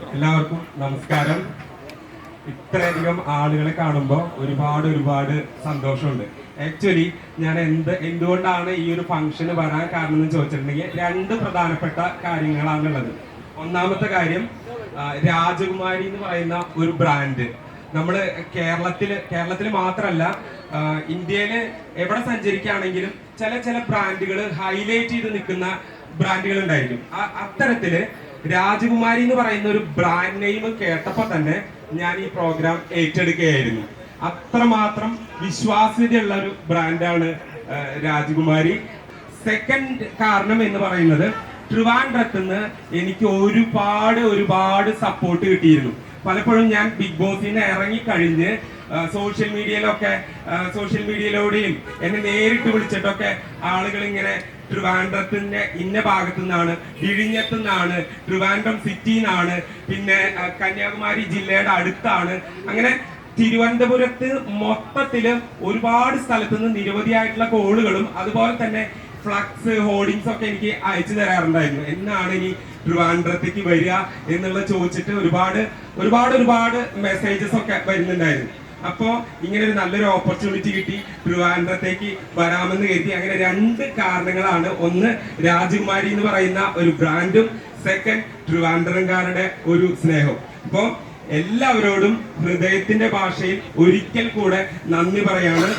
എല്ലാവർക്കും നമസ്കാരം. ഇത്രയധികം ആളുകളെ കാണുമ്പോൾ ഒരുപാട് സന്തോഷമുണ്ട്. ആക്ച്വലി ഞാൻ എന്തുകൊണ്ടാണ് ഈ ഒരു ഫംഗ്ഷന് വരാൻ കാരണം എന്ന് ചോദിച്ചിട്ടുണ്ടെങ്കിൽ രണ്ട് പ്രധാനപ്പെട്ട കാര്യങ്ങളാണുള്ളത്. ഒന്നാമത്തെ കാര്യം, രാജകുമാരി എന്ന് പറയുന്ന ഒരു ബ്രാൻഡ് നമ്മൾ കേരളത്തിൽ മാത്രമല്ല ഇന്ത്യയിൽ എവിടെ സഞ്ചരിക്കുകയാണെങ്കിലും ചില ബ്രാൻഡുകൾ ഹൈലൈറ്റ് ചെയ്ത് നിൽക്കുന്ന ബ്രാൻഡുകൾ ഉണ്ടായിരിക്കും. അത്തരത്തില് രാജകുമാരി എന്ന് പറയുന്ന ഒരു ബ്രാൻഡ് നെയിം കേട്ടപ്പോൾ തന്നെ ഞാൻ ഈ പ്രോഗ്രാം ഏറ്റെടുക്കുകയായിരുന്നു. അത്രമാത്രം വിശ്വാസ്യതയുള്ള ഒരു ബ്രാൻഡാണ് രാജകുമാരി. സെക്കൻഡ് കാരണം എന്ന് പറയുന്നത്, ട്രിവാൻഡ്രത്ത് നിന്ന് എനിക്ക് ഒരുപാട് സപ്പോർട്ട് കിട്ടിയിരുന്നു. പലപ്പോഴും ഞാൻ ബിഗ് ബോസിന് ഇറങ്ങിക്കഴിഞ്ഞ് സോഷ്യൽ മീഡിയയിലൂടെയും എന്നെ നേരിട്ട് വിളിച്ചിട്ടൊക്കെ ആളുകൾ ഇങ്ങനെ ട്രിവാൻഡ്രത്തിന്റെ ഇന്ന ഭാഗത്തു നിന്നാണ്, വിഴിഞ്ഞത്തു നിന്നാണ്, ട്രിവാൻഡ്രം സിറ്റിന്നാണ്, പിന്നെ കന്യാകുമാരി ജില്ലയുടെ അടുത്താണ്, അങ്ങനെ തിരുവനന്തപുരത്ത് മൊത്തത്തില് ഒരുപാട് സ്ഥലത്തു നിന്ന് നിരവധിയായിട്ടുള്ള കോളുകളും അതുപോലെ തന്നെ ഫ്ലക്സ് ഹോർഡിങ്സ് ഒക്കെ എനിക്ക് അയച്ചു തരാറുണ്ടായിരുന്നു. എന്നാണ് ഇനി ട്രിവാൻഡ്രത്തേക്ക് വരിക എന്നുള്ള ചോദിച്ചിട്ട് ഒരുപാട് മെസ്സേജസ് ഒക്കെ വരുന്നുണ്ടായിരുന്നു. അപ്പോ ഇങ്ങനെ ഒരു നല്ലൊരു ഓപ്പർച്യൂണിറ്റി കിട്ടി, ട്രിവാൻഡ്രത്തേക്ക് വരാമെന്ന് കരുതി. അങ്ങനെ രണ്ട് കാരണങ്ങളാണ്. ഒന്ന്, രാജകുമാരി എന്ന് പറയുന്ന ഒരു ബ്രാൻഡും, സെക്കൻഡ്, ട്രിവാൻഡ്രംകാരുടെ ഒരു സ്നേഹവും. അപ്പോ എല്ലാവരോടും ഹൃദയത്തിന്റെ ഭാഷയിൽ ഒരിക്കൽ കൂടെ നന്ദി പറയാണ്.